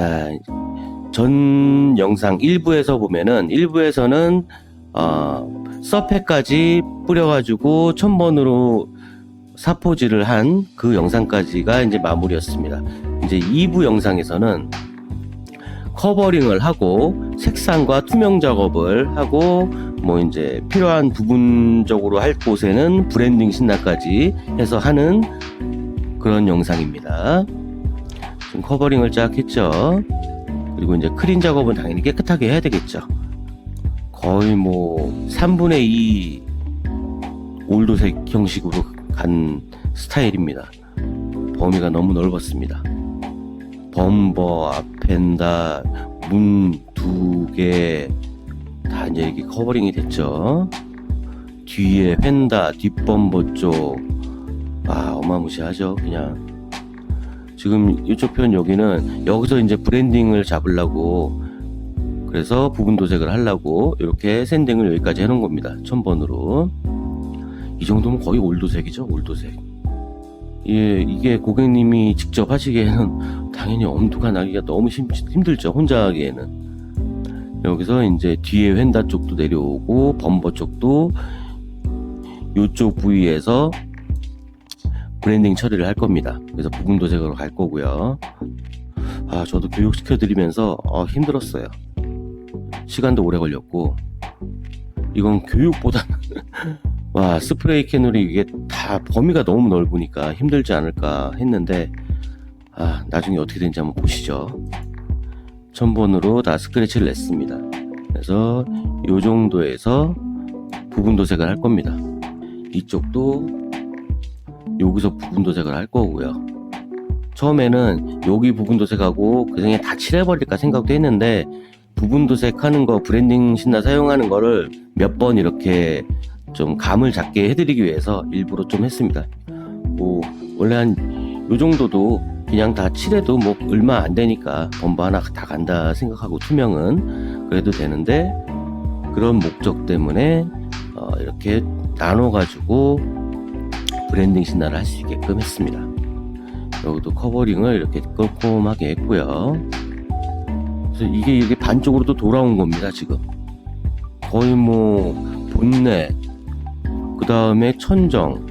자, 전 영상 1부에서 보면은 1부에서는 서페까지 뿌려가지고 1000번으로 사포질을 한 그 영상까지가 이제 마무리였습니다. 이제 2부 영상에서는 커버링을 하고 색상과 투명 작업을 하고 뭐 이제 필요한 부분적으로 할 곳에는 브랜딩 신나까지 해서 하는 그런 영상입니다. 지금 커버링을 쫙 했죠. 그리고 이제 크린 작업은 당연히 깨끗하게 해야 되겠죠. 거의 뭐 3분의 2 올도색 형식으로 간 스타일입니다. 범위가 너무 넓었습니다. 범버, 앞펜다, 문 2개 다 이제 이렇게 커버링이 됐죠. 뒤에 펜다, 뒷범버 쪽 어마무시하죠. 그냥 지금 이쪽 편 여기는 여기서 이제 브랜딩을 잡으려고 그래서 부분 도색을 하려고 이렇게 샌딩을 여기까지 해놓은 겁니다. 1000번으로 이 정도면 거의 올도색이죠. 올도색. 예, 이게 고객님이 직접 하시기에는 당연히 엄두가 나기가 너무 힘들죠. 혼자 하기에는. 여기서 이제 뒤에 휀다 쪽도 내려오고 범버 쪽도 이쪽 부위에서 브랜딩 처리를 할 겁니다. 그래서 부분 도색으로 갈 거고요. 저도 교육시켜 드리면서 힘들었어요. 시간도 오래 걸렸고 이건 교육보다는 스프레이 캔으로 이게 다 범위가 너무 넓으니까 힘들지 않을까 했는데 나중에 어떻게 되는지 한번 보시죠. 1000번으로 다 스크래치를 냈습니다. 그래서 요 정도에서 부분 도색을 할 겁니다. 이쪽도 여기서 부분 도색을 할 거고요. 처음에는 여기 부분 도색하고 그냥 다 칠해버릴까 생각도 했는데 부분 도색하는 거 브랜딩 신나 사용하는 거를 몇 번 이렇게 좀 감을 잡게 해드리기 위해서 일부러 좀 했습니다. 뭐 원래 한 요 정도도 그냥 다 칠해도 뭐 얼마 안 되니까 범버 하나 다 간다 생각하고 투명은 그래도 되는데 그런 목적 때문에 이렇게 나눠가지고 브랜딩 신나를 할 수 있게끔 했습니다. 여기도 커버링을 이렇게 꼼꼼하게 했고요. 그래서 이게 반쪽으로도 돌아온 겁니다. 지금 거의 뭐 본넷, 그 다음에 천정,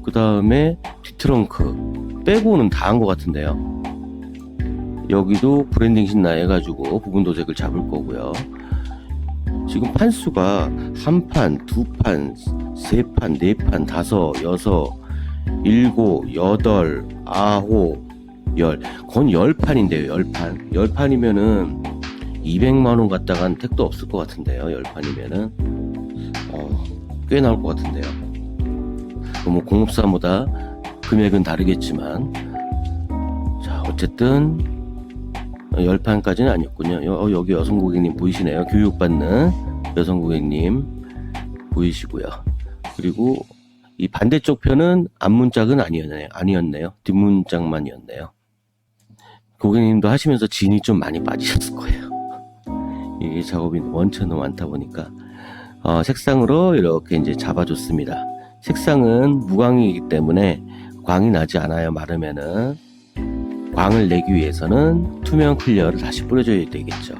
그 다음에 뒷트렁크 빼고는 다 한 것 같은데요. 여기도 브랜딩 신나 해가지고 부분 도색을 잡을 거고요. 지금 판수가 한 판, 두 판, 세 판, 네 판, 다섯, 여섯, 일곱, 여덟, 아홉, 열, 건 10판인데요. 10판. 10판이면은 200만원 갖다간 택도 없을 것 같은데요. 10판이면은 꽤 나올 것 같은데요. 뭐 공업사보다 금액은 다르겠지만 자 어쨌든 10판까지는 아니었군요. 여기 여성 고객님 보이시네요. 교육받는 여성 고객님 보이시고요. 그리고 이 반대쪽 편은 앞문짝은 아니었네요. 뒷문짝만이었네요. 고객님도 하시면서 진이 좀 많이 빠지셨을 거예요. 이 작업이 원체 너무 많다 보니까 색상으로 이렇게 이제 잡아줬습니다. 색상은 무광이기 때문에 광이 나지 않아요. 마르면은 광을 내기 위해서는 투명 클리어를 다시 뿌려줘야 되겠죠.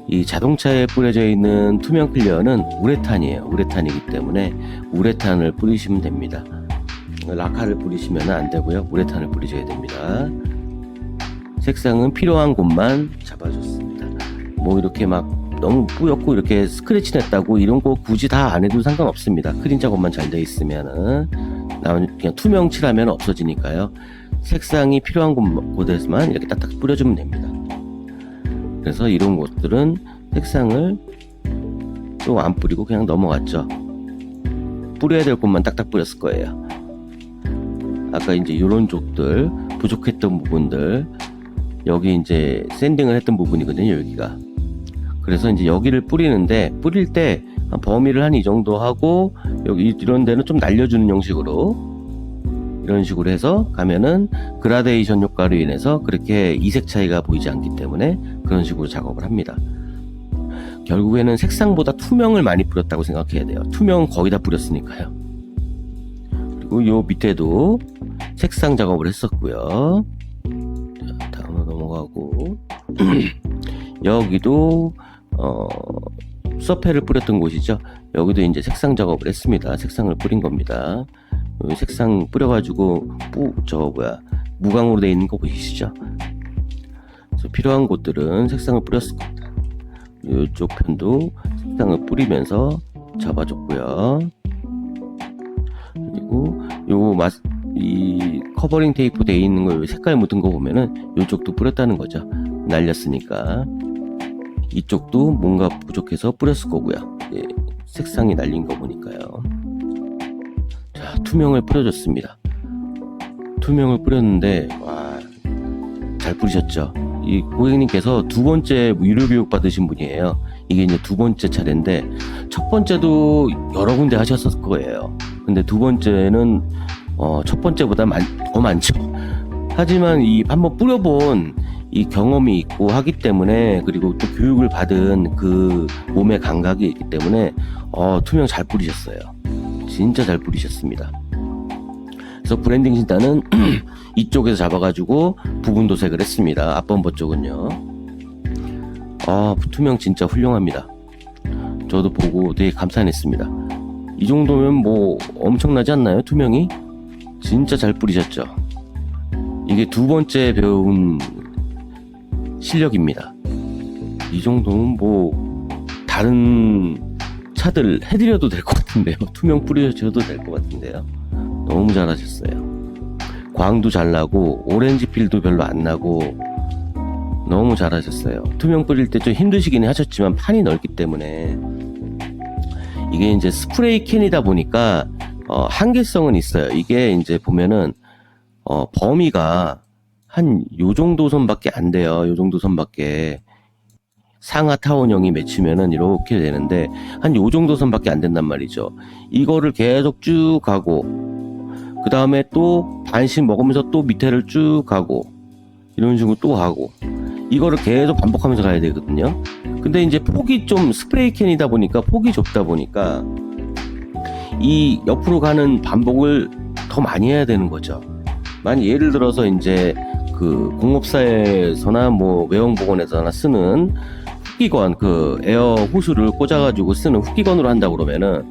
이 자동차에 뿌려져 있는 투명 클리어는 우레탄이에요. 우레탄이기 때문에 우레탄을 뿌리시면 됩니다. 라카를 뿌리시면 안 되고요. 우레탄을 뿌리셔야 됩니다. 색상은 필요한 곳만 잡아줬습니다. 뭐 이렇게 막 너무 뿌옇고 이렇게 스크래치 냈다고 이런 거 굳이 다 안 해도 상관없습니다. 크린 작업만 잘 돼 있으면은 그냥 투명 칠하면 없어지니까요. 색상이 필요한 곳에서만 이렇게 딱딱 뿌려주면 됩니다. 그래서 이런 곳들은 색상을 또 안 뿌리고 그냥 넘어갔죠. 뿌려야 될 곳만 딱딱 뿌렸을 거예요. 아까 이제 이런 쪽들 부족했던 부분들 여기 이제 샌딩을 했던 부분이거든요. 여기가. 그래서 이제 여기를 뿌리는데 뿌릴 때 범위를 한 이 정도 하고 여기 이런 데는 좀 날려주는 형식으로 이런 식으로 해서 가면은 그라데이션 효과로 인해서 그렇게 이색 차이가 보이지 않기 때문에 그런 식으로 작업을 합니다. 결국에는 색상보다 투명을 많이 뿌렸다고 생각해야 돼요. 투명 거의 다 뿌렸으니까요. 그리고 요 밑에도 색상 작업을 했었고요. 자, 다음으로 넘어가고 거고 여기도 서페를 뿌렸던 곳이죠. 여기도 이제 색상 작업을 했습니다. 색상을 뿌린 겁니다. 여기 색상 뿌려가지고 무광으로 되어 있는 거 보이시죠? 그래서 필요한 곳들은 색상을 뿌렸을 겁니다. 이쪽 편도 색상을 뿌리면서 잡아줬고요. 그리고 이 커버링 테이프 되어 있는 거 색깔 묻은 거 보면은 이쪽도 뿌렸다는 거죠. 날렸으니까. 이쪽도 뭔가 부족해서 뿌렸을 거고요. 예, 색상이 날린 거 보니까요. 자, 투명을 뿌려줬습니다. 투명을 뿌렸는데 잘 뿌리셨죠? 이 고객님께서 두 번째 유료 교육 받으신 분이에요. 이게 이제 두 번째 차례인데 첫 번째도 여러 군데 하셨을 거예요. 근데 두 번째는 첫 번째보다 더 많죠. 하지만 이 한번 뿌려본 이 경험이 있고 하기 때문에, 그리고 또 교육을 받은 그 몸의 감각이 있기 때문에 투명 잘 뿌리셨어요. 진짜 잘 뿌리셨습니다. 그래서 브랜딩 진단은 이쪽에서 잡아가지고 부분 도색을 했습니다. 앞범버 쪽은요. 투명 진짜 훌륭합니다. 저도 보고 되게 감탄했습니다. 이 정도면 뭐 엄청나지 않나요? 투명이? 진짜 잘 뿌리셨죠. 이게 두 번째 배운 실력입니다. 이 정도면 뭐 다른 차들 해드려도 될 것 같은데요. 투명 뿌려줘도 될 것 같은데요. 너무 잘하셨어요. 광도 잘 나고 오렌지 필도 별로 안 나고 너무 잘하셨어요. 투명 뿌릴 때 좀 힘드시긴 하셨지만 판이 넓기 때문에, 이게 이제 스프레이 캔이다 보니까 한계성은 있어요. 이게 이제 보면은 범위가 한 요 정도 선밖에 안 돼요. 요 정도 선밖에. 상하 타원형이 맺히면은 이렇게 되는데 한 요 정도 선밖에 안 된단 말이죠. 이거를 계속 쭉 가고, 그 다음에 또 반씩 먹으면서 또 밑에를 쭉 가고, 이런 식으로 또 가고, 이거를 계속 반복하면서 가야 되거든요. 근데 이제 폭이 좀 스프레이 캔이다 보니까 폭이 좁다 보니까 이 옆으로 가는 반복을 더 많이 해야 되는 거죠. 만약 예를 들어서 이제 그 공업사에서나 뭐 외형보건에서나 쓰는 흡기관, 그 에어 호스를 꽂아가지고 쓰는 흡기관으로 한다 그러면은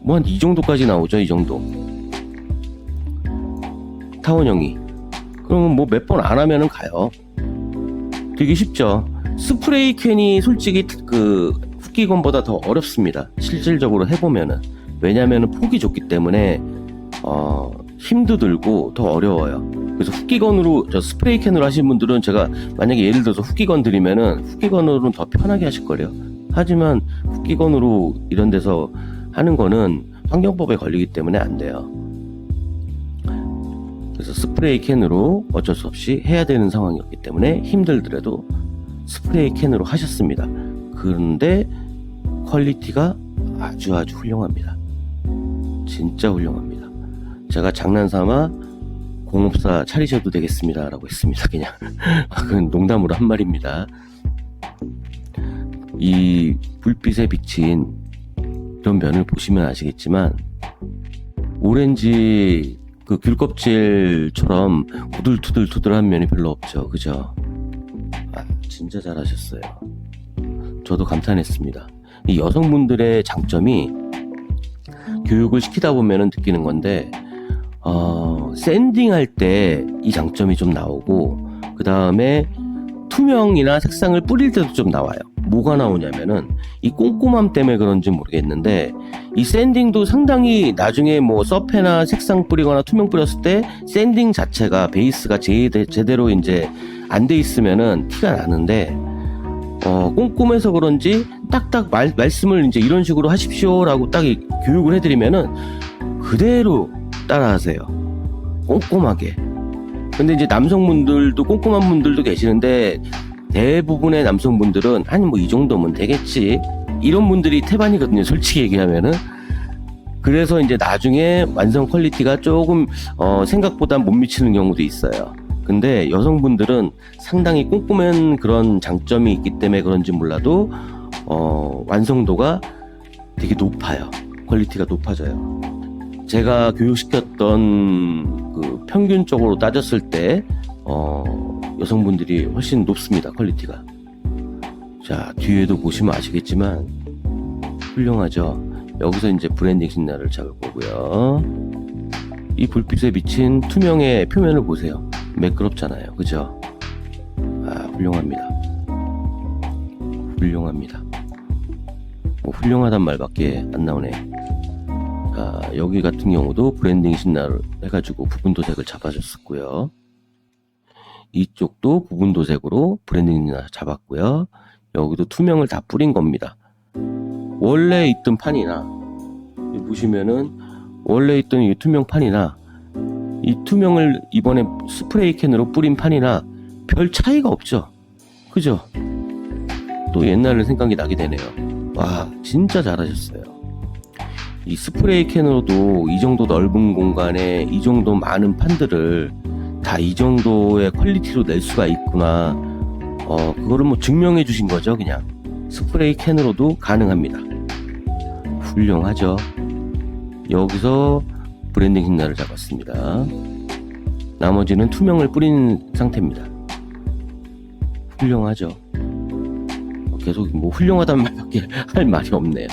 뭐 한 이 정도까지 나오죠. 이 정도 타원형이. 그러면 뭐 몇 번 안 하면은 가요. 되게 쉽죠. 스프레이 캔이 솔직히 그 흡기관보다 더 어렵습니다. 실질적으로 해보면은. 왜냐면은 폭이 좁기 때문에 힘도 들고 더 어려워요. 그래서 흡기건으로, 스프레이 캔으로 하신 분들은 제가 만약에 예를 들어서 흡기건 드리면은 흡기건으로는 더 편하게 하실 거예요. 하지만 흡기건으로 이런 데서 하는 거는 환경법에 걸리기 때문에 안 돼요. 그래서 스프레이 캔으로 어쩔 수 없이 해야 되는 상황이었기 때문에 힘들더라도 스프레이 캔으로 하셨습니다. 그런데 퀄리티가 아주 훌륭합니다. 진짜 훌륭합니다. 제가 장난삼아 공업사 차리셔도 되겠습니다 라고 했습니다. 그냥 그건 농담으로 한 말입니다. 이 불빛에 비친 이런 면을 보시면 아시겠지만 오렌지 그 귤껍질처럼 구들투들한 면이 별로 없죠. 그죠? 진짜 잘하셨어요. 저도 감탄했습니다. 이 여성분들의 장점이 교육을 시키다 보면 느끼는 건데 샌딩할 때 이 장점이 좀 나오고, 그 다음에 투명이나 색상을 뿌릴 때도 좀 나와요. 뭐가 나오냐면은 이 꼼꼼함 때문에 그런지 모르겠는데 이 샌딩도 상당히 나중에 뭐 서페나 색상 뿌리거나 투명 뿌렸을 때 샌딩 자체가 베이스가 제대로 이제 안 돼 있으면은 티가 나는데 꼼꼼해서 그런지 딱딱 말씀을 이제 이런 식으로 하십시오라고 딱 교육을 해드리면은 그대로 따라하세요. 꼼꼼하게. 근데 이제 남성분들도 꼼꼼한 분들도 계시는데 대부분의 남성분들은 아니 뭐 이 정도면 되겠지, 이런 분들이 태반이거든요. 솔직히 얘기하면은. 그래서 이제 나중에 완성 퀄리티가 조금 생각보다 못 미치는 경우도 있어요. 근데 여성분들은 상당히 꼼꼼한 그런 장점이 있기 때문에 그런지 몰라도 완성도가 되게 높아요. 퀄리티가 높아져요. 제가 교육시켰던 그 평균적으로 따졌을 때 여성분들이 훨씬 높습니다. 퀄리티가. 자, 뒤에도 보시면 아시겠지만 훌륭하죠. 여기서 이제 브랜딩 시그널을 잡을 거고요. 이 불빛에 비친 투명의 표면을 보세요. 매끄럽잖아요. 그죠? 아, 훌륭합니다. 훌륭합니다. 뭐 훌륭하단 말밖에 안 나오네. 자, 여기 같은 경우도 브랜딩 시그널을 해가지고 부분 도색을 잡아줬었고요. 이쪽도 부분 도색으로 브랜딩 시그널 잡았고요. 여기도 투명을 다 뿌린 겁니다. 원래 있던 판이나 보시면은 원래 있던 이 투명 판이나 이 투명을 이번에 스프레이 캔으로 뿌린 판이나 별 차이가 없죠. 그죠? 또 옛날을 생각이 나게 되네요. 와, 진짜 잘하셨어요. 이 스프레이 캔으로도 이 정도 넓은 공간에 이 정도 많은 판들을 다 이 정도의 퀄리티로 낼 수가 있구나. 그거를 뭐 증명해 주신 거죠. 그냥 스프레이 캔으로도 가능합니다. 훌륭하죠. 여기서 브랜딩 시그널을 잡았습니다. 나머지는 투명을 뿌린 상태입니다. 훌륭하죠. 계속 뭐 훌륭하다는 말밖에 할 말이 없네요.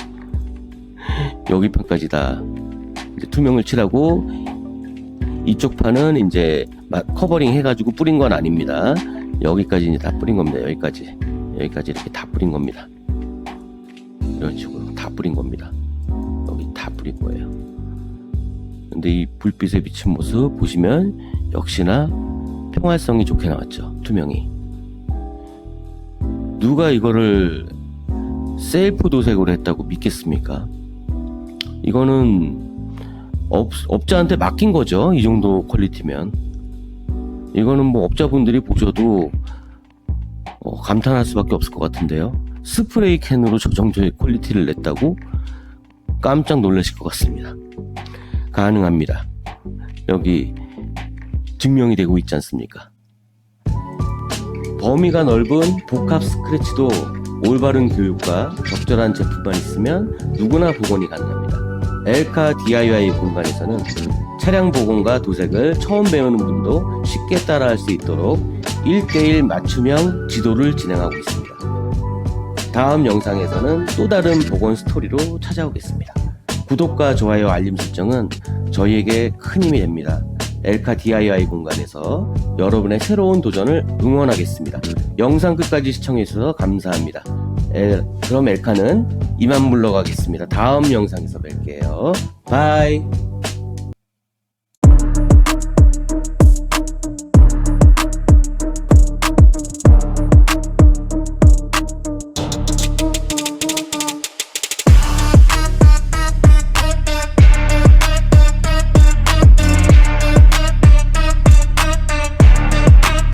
여기 편까지 다 이제 투명을 칠하고 이쪽 판은 이제 커버링 해가지고 뿌린 건 아닙니다. 여기까지 이제 다 뿌린 겁니다. 여기까지 이렇게 다 뿌린 겁니다. 이런 식으로 다 뿌린 겁니다. 여기 다 뿌린 거예요. 근데 이 불빛에 비친 모습 보시면 역시나 평활성이 좋게 나왔죠. 투명이. 누가 이거를 셀프 도색으로 했다고 믿겠습니까? 이거는 업자한테 맡긴 거죠. 이 정도 퀄리티면. 이거는 뭐 업자분들이 보셔도 감탄할 수밖에 없을 것 같은데요. 스프레이 캔으로 저 정도의 퀄리티를 냈다고 깜짝 놀라실 것 같습니다. 가능합니다. 여기 증명이 되고 있지 않습니까? 범위가 넓은 복합 스크래치도 올바른 교육과 적절한 제품만 있으면 누구나 복원이 가능합니다. 엘카 DIY 공간에서는 차량 복원과 도색을 처음 배우는 분도 쉽게 따라할 수 있도록 1:1 맞춤형 지도를 진행하고 있습니다. 다음 영상에서는 또 다른 복원 스토리로 찾아오겠습니다. 구독과 좋아요, 알림 설정은 저희에게 큰 힘이 됩니다. 엘카 DIY 공간에서 여러분의 새로운 도전을 응원하겠습니다. 영상 끝까지 시청해주셔서 감사합니다. 그럼 엘카는 이만 물러가겠습니다. 다음 영상에서 뵐게요. 바이.